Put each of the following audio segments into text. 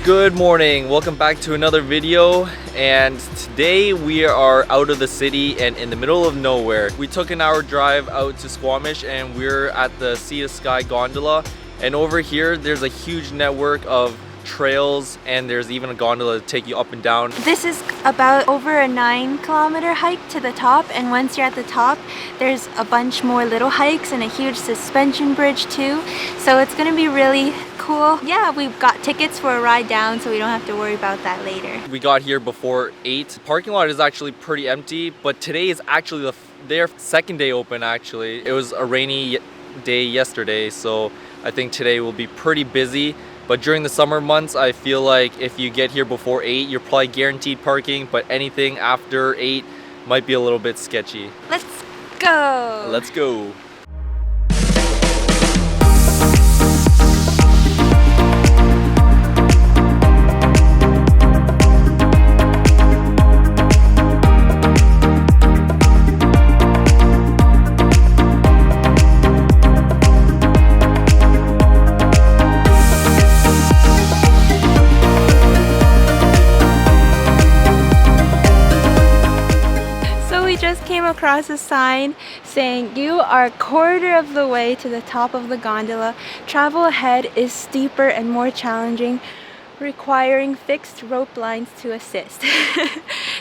Good morning, welcome back to another video, and today we are out of the city and in the middle of nowhere. We took an hour drive out to Squamish and we're at the Sea to Sky Gondola, and over here there's a huge network of trails and there's even a gondola to take you up and down. This is about over a 9-kilometer hike to the top, and once you're at the top there's a bunch more little hikes and a huge suspension bridge too, so it's gonna be really cool. Yeah, we've got tickets for a ride down so we don't have to worry about that later. We got here before 8. Parking lot is actually pretty empty, but today is actually their second day open. Actually, it was a rainy day yesterday, so I think today will be pretty busy. But during the summer months, I feel like if you get here before 8, you're probably guaranteed parking, but anything after 8 might be a little bit sketchy. Let's go! Let's go! Across a sign saying you are a quarter of the way to the top of the gondola. Travel ahead is steeper and more challenging, requiring fixed rope lines to assist.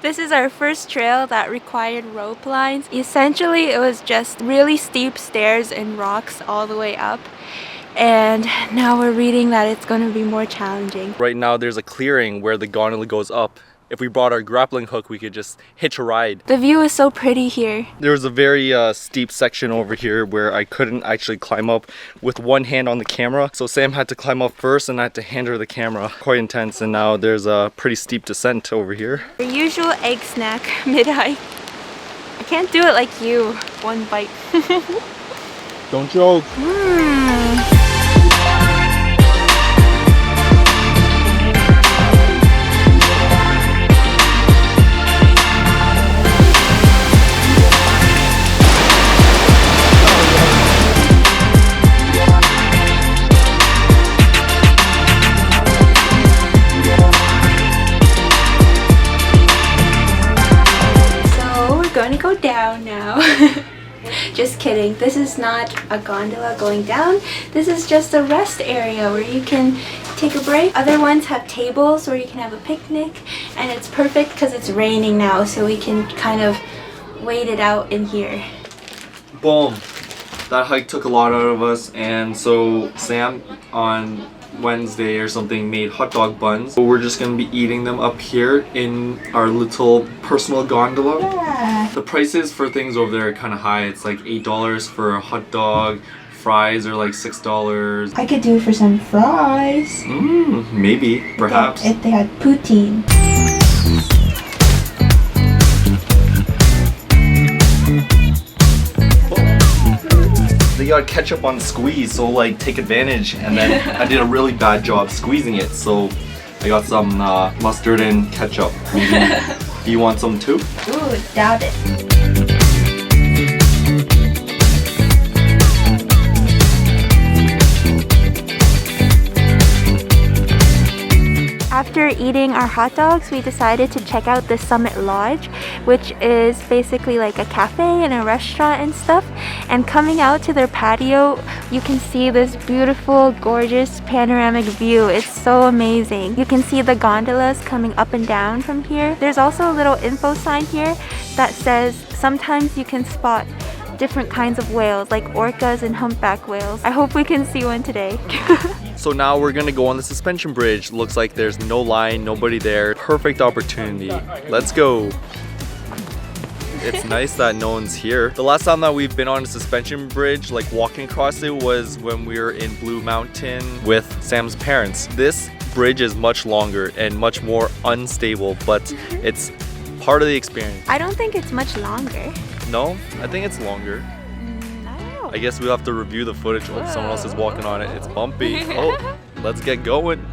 This is our first trail that required rope lines. Essentially, it was just really steep stairs and rocks all the way up. And now we're reading that it's going to be more challenging. Right now there's a clearing where the gondola goes up. If we brought our grappling hook, we could just hitch a ride. The view is so pretty here. There was a very steep section over here where I couldn't actually climb up with one hand on the camera. So Sam had to climb up first and I had to hand her the camera. Quite intense, and now there's a pretty steep descent over here. Our usual egg snack mid-hike. I can't do it like you. One bite. Don't joke. Going to go down now. Just kidding, this is not a gondola going down. This is just a rest area where you can take a break. Other ones have tables where you can have a picnic, and it's perfect because it's raining now, so we can kind of wait it out in here. Boom! That hike took a lot out of us, and so Sam on Wednesday or something made hot dog buns. So we're just gonna be eating them up here in our little personal gondola. Yeah. The prices for things over there are kind of high. It's like $8 for a hot dog. Fries are like $6. I could do for some fries. Maybe, perhaps. If they had poutine. They got ketchup on squeeze, so like take advantage, and then I did a really bad job squeezing it, so I got some mustard and ketchup. Do you want some too? Ooh, doubt it. After eating our hot dogs, we decided to check out the Summit Lodge, which is basically like a cafe and a restaurant and stuff. And coming out to their patio, you can see this beautiful, gorgeous panoramic view. It's so amazing. You can see the gondolas coming up and down from here. There's also a little info sign here that says sometimes you can spot different kinds of whales, like orcas and humpback whales. I hope we can see one today. So now we're gonna go on the suspension bridge. Looks like there's no line, nobody there. Perfect opportunity. Let's go. It's nice that no one's here. The last time that we've been on a suspension bridge, like walking across it, was when we were in Blue Mountain with Sam's parents. This bridge is much longer and much more unstable, but it's part of the experience. I don't think it's much longer. No, I think it's longer. I guess we'll have to review the footage. Oh, someone else is walking on it. It's bumpy. Oh, let's get going.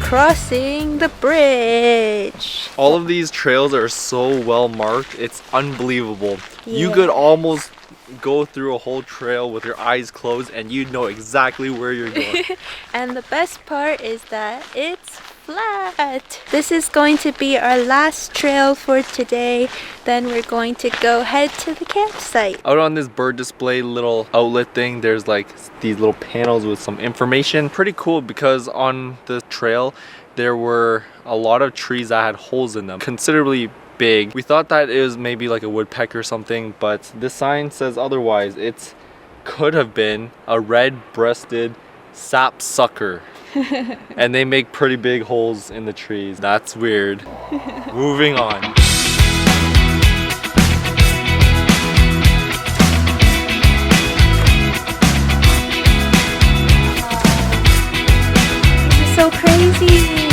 crossing the bridge. All of these trails are so well marked, it's unbelievable. You Yeah. could almost go through a whole trail with your eyes closed and you'd know exactly where you're going. And the best part is that it's flat. This is going to be our last trail for today. Then we're going to go head to the campsite. Out on this bird display little outlet thing, there's like these little panels with some information. Pretty cool because on the trail there were a lot of trees that had holes in them, considerably big. We thought that it was maybe like a woodpecker or something, but this sign says otherwise. It could have been a red-breasted sapsucker. And they make pretty big holes in the trees. That's weird. Moving on. This is so crazy.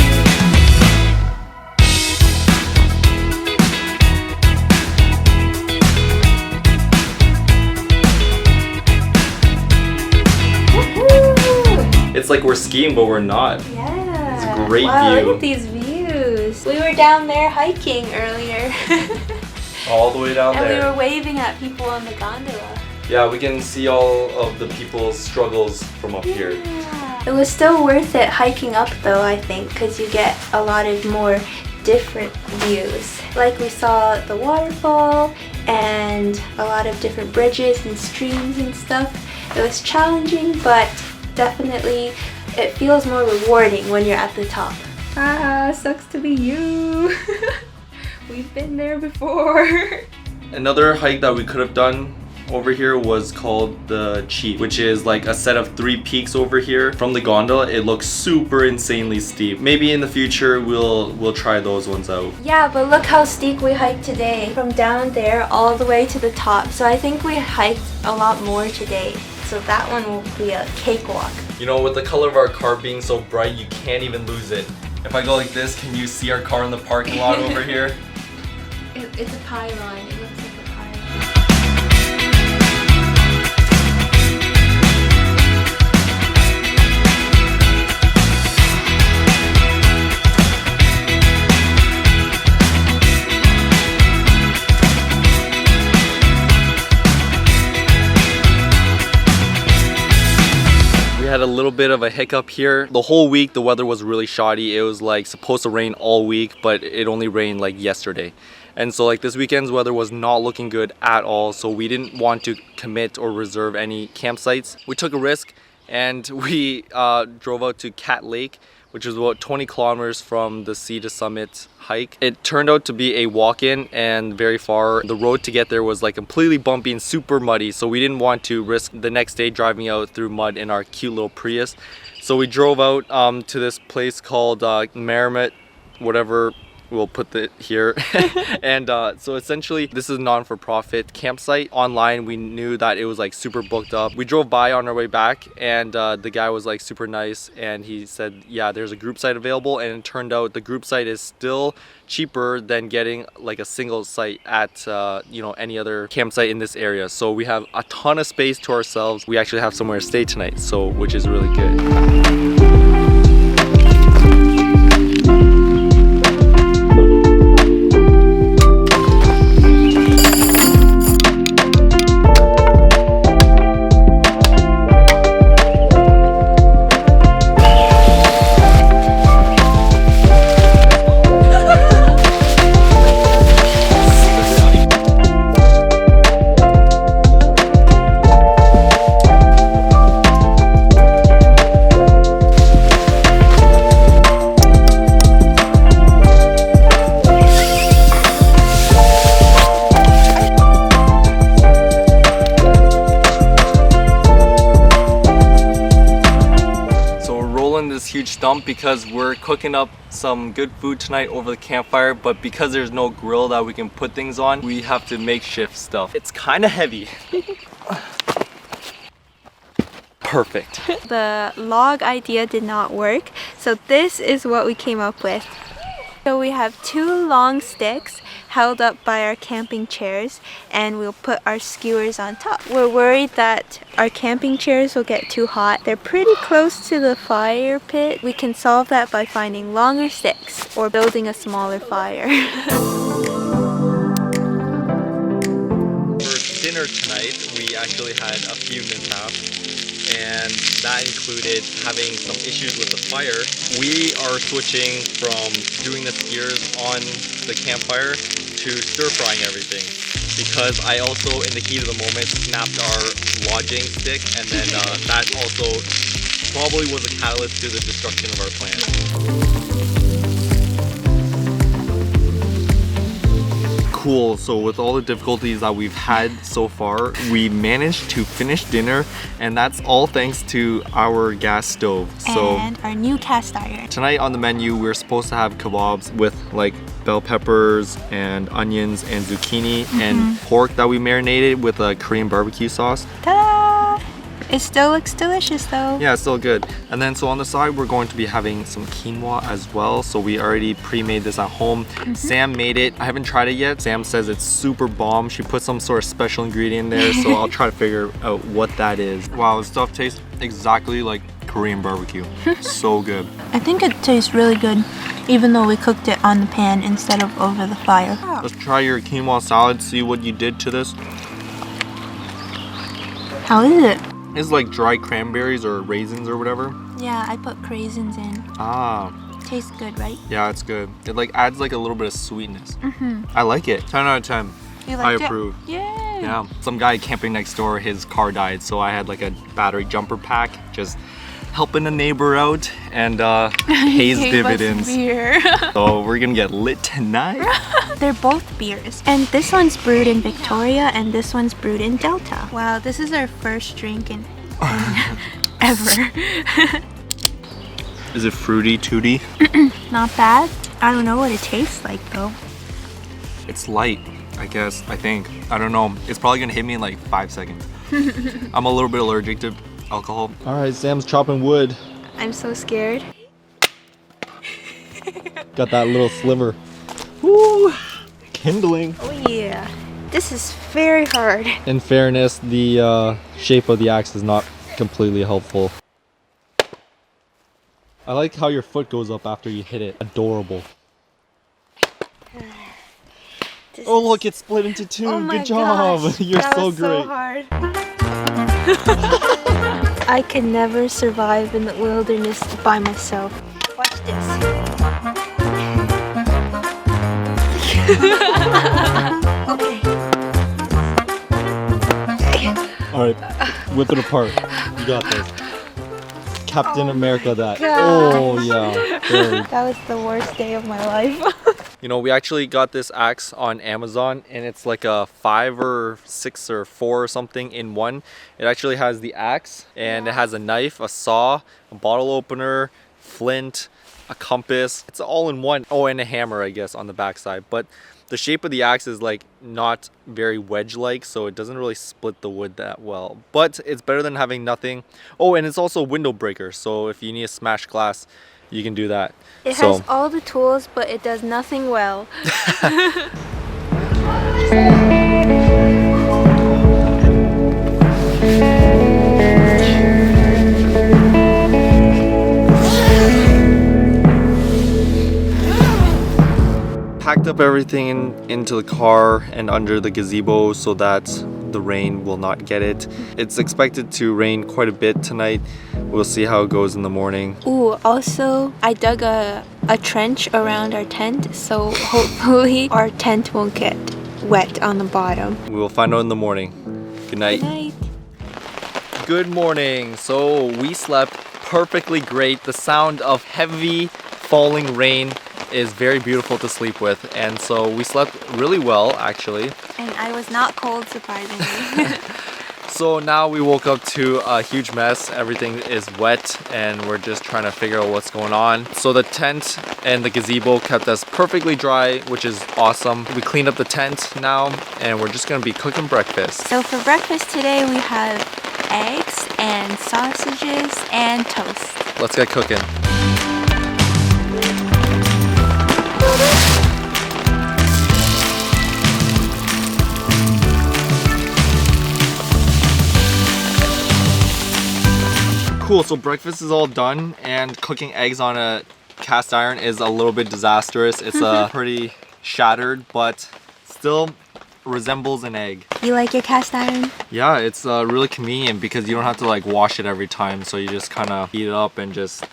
It's like we're skiing, but we're not. Yeah. It's a great wow, view. Look at these views. We were down there hiking earlier. All the way down And there. we were waving at people on the gondola. Yeah, we can see all of the people's struggles from up here. Yeah. It was still worth it hiking up though, I think, because you get a lot of more different views. Like we saw the waterfall and a lot of different bridges and streams and stuff. It was challenging, but definitely it feels more rewarding when you're at the top. Ah, sucks to be you. We've been there before. Another hike that we could have done over here was called the Cheat, which is like a set of 3 peaks over here. From the gondola, it looks super insanely steep. Maybe in the future we'll try those ones out. Yeah, but look how steep we hiked today. From down there all the way to the top. So I think we hiked a lot more today. So that one will be a cakewalk. You know, with the color of our car being so bright, you can't even lose it. If I go like this, can you see our car in the parking lot over here? It's a pylon. It looks like a pylon. We had a little bit of a hiccup here. The whole week the weather was really shoddy. It was like supposed to rain all week, but it only rained like yesterday. And so like this weekend's weather was not looking good at all, so we didn't want to commit or reserve any campsites. We took a risk and we drove out to Cat Lake, which is about 20 kilometers from the Sea to Summit hike. It turned out to be a walk-in and very far. The road to get there was like completely bumpy and super muddy, so we didn't want to risk the next day driving out through mud in our cute little Prius. So we drove out to this place called Merrimack, whatever. We'll put it here. And so essentially this is a non-for-profit campsite. Online we knew that it was like super booked up. We drove by on our way back and the guy was like super nice and he said, yeah, there's a group site available, and it turned out the group site is still cheaper than getting like a single site at you know, any other campsite in this area. So we have a ton of space to ourselves. We actually have somewhere to stay tonight, so which is really good. Huge stump because we're cooking up some good food tonight over the campfire, but because there's no grill that we can put things on, we have to makeshift stuff. It's kind of heavy. Perfect. The log idea did not work, so this is what we came up with. So we have 2 long sticks held up by our camping chairs, and we'll put our skewers on top. We're worried that our camping chairs will get too hot. They're pretty close to the fire pit. We can solve that by finding longer sticks or building a smaller fire. For dinner tonight, we actually had a few mishaps, and that included having some issues with the fire. We are switching from doing the skewers on the campfire to stir frying everything, because I also, in the heat of the moment, snapped our lodging stick, and then that also probably was a catalyst to the destruction of our plan. Cool, so with all the difficulties that we've had so far, we managed to finish dinner, and that's all thanks to our gas stove. And our new cast iron. Tonight on the menu, we're supposed to have kebabs with like bell peppers and onions and zucchini and pork that we marinated with a Korean barbecue sauce. Ta-da! It still looks delicious though. Yeah, it's still good. And then so on the side, we're going to be having some quinoa as well. So we already pre-made this at home. Sam made it. I haven't tried it yet. Sam says it's super bomb. She put some sort of special ingredient in there, so I'll try to figure out what that is. Wow, this stuff tastes exactly like Korean barbecue. So good. I think it tastes really good, even though we cooked it on the pan instead of over the fire. Let's try your quinoa salad, see what you did to this. How is it? It's like dry cranberries or raisins or whatever. Yeah, I put craisins in. Ah. Tastes good, right? Yeah, it's good. It like adds like a little bit of sweetness. I like it. 10 out of 10. You I liked it? approve. Yay! Yeah. Some guy camping next door, his car died, so I had like a battery jumper pack, just helping a neighbor out, and pays dividends. Beer. So we're gonna get lit tonight. They're both beers, and this one's brewed in Victoria and this one's brewed in Delta. Wow, this is our first drink in ever. Is it fruity tooty? Not bad. I don't know what it tastes like though. It's light, I guess. I think. I don't know. It's probably gonna hit me in like 5 seconds. I'm a little bit allergic to alcohol. All right, Sam's chopping wood. I'm so scared. Got that little sliver. Woo! Kindling. Oh yeah. This is very hard. In fairness, the shape of the axe is not completely helpful. I like how your foot goes up after you hit it. Adorable. Oh look, it's split into two. Oh my Good job. gosh, You're that so was great. So hard. I can never survive in the wilderness by myself. Watch this. Okay. Alright, whip it apart. You got this. Captain America that. God. Oh yeah. Very. That was the worst day of my life. You know, we actually got this axe on Amazon, and it's like a 5 or 6 or 4 or something in one. It actually has the axe, and it has a knife, a saw, a bottle opener, flint, a compass. It's all in one. Oh, and a hammer, I guess, on the backside. But the shape of the axe is like not very wedge-like, so it doesn't really split the wood that well. But it's better than having nothing. Oh, and it's also a window breaker, so if you need to smash glass, you can do that. It has all the tools, but it does nothing well. Packed up everything into the car and under the gazebo so that the rain will not get it. It's expected to rain quite a bit tonight. We'll see how it goes in the morning. Ooh, also, I dug a trench around our tent, so hopefully our tent won't get wet on the bottom. We will find out in the morning. Good night. Good night. Good morning. So we slept perfectly great. The sound of heavy falling rain is very beautiful to sleep with, and so we slept really well actually. And I was not cold, surprisingly. So now we woke up to a huge mess. Everything is wet and we're just trying to figure out what's going on. So the tent and the gazebo kept us perfectly dry, which is awesome. We cleaned up the tent now and we're just gonna be cooking breakfast. So for breakfast today we have eggs and sausages and toast. Let's get cooking. Cool, so breakfast is all done, and cooking eggs on a cast iron is a little bit disastrous. It's pretty shattered, but still resembles an egg. You like your cast iron? Yeah, it's really convenient because you don't have to like wash it every time, so you just kind of heat it up and just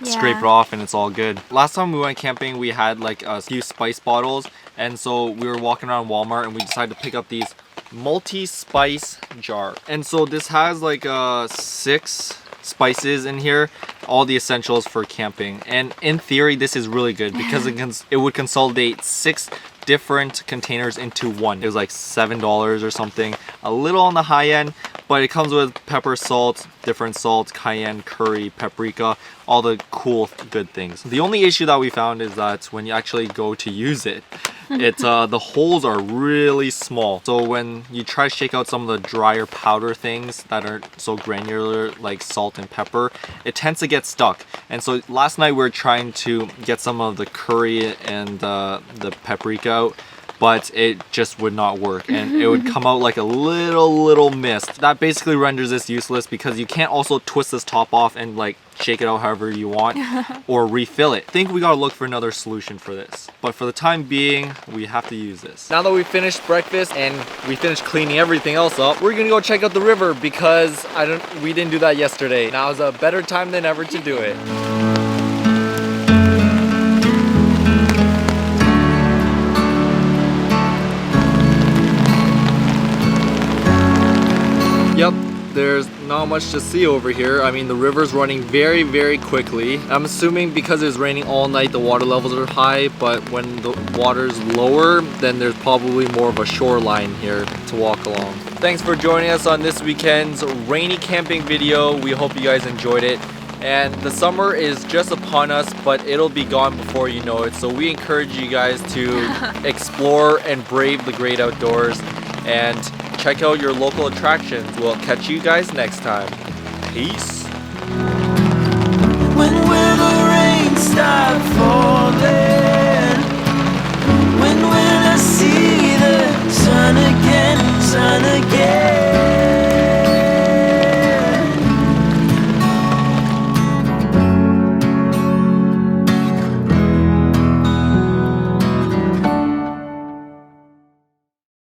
scrape it off and it's all good. Last time we went camping, we had like a few spice bottles, and so we were walking around Walmart and we decided to pick up these multi-spice jar. And so this has like 6 spices in here, all the essentials for camping. And in theory, this is really good because it would consolidate 6 different containers into one. It was like $7 or something, a little on the high end, but it comes with pepper, salt, different salts, cayenne, curry, paprika, all the cool good things. The only issue that we found is that when you actually go to use it, the holes are really small. So when you try to shake out some of the drier powder things that aren't so granular like salt and pepper, it tends to get stuck. And so last night we were trying to get some of the curry and the paprika out, but it just would not work, and it would come out like a little mist. That basically renders this useless because you can't also twist this top off and like shake it out however you want or refill it. I think we gotta look for another solution for this, but for the time being we have to use this. Now that we finished breakfast and we finished cleaning everything else up, we're gonna go check out the river because we didn't do that yesterday. Now is a better time than ever to do it. Yep, there's not much to see over here. I mean, the river's running very quickly. I'm assuming because it's raining all night, the water levels are high, but when the water's lower, then there's probably more of a shoreline here to walk along. Thanks for joining us on this weekend's rainy camping video. We hope you guys enjoyed it. And the summer is just upon us, but it'll be gone before you know it. So we encourage you guys to explore and brave the great outdoors and check out your local attractions. We'll catch you guys next time. Peace. When will the rain stop falling? When will I see the sun again? Sun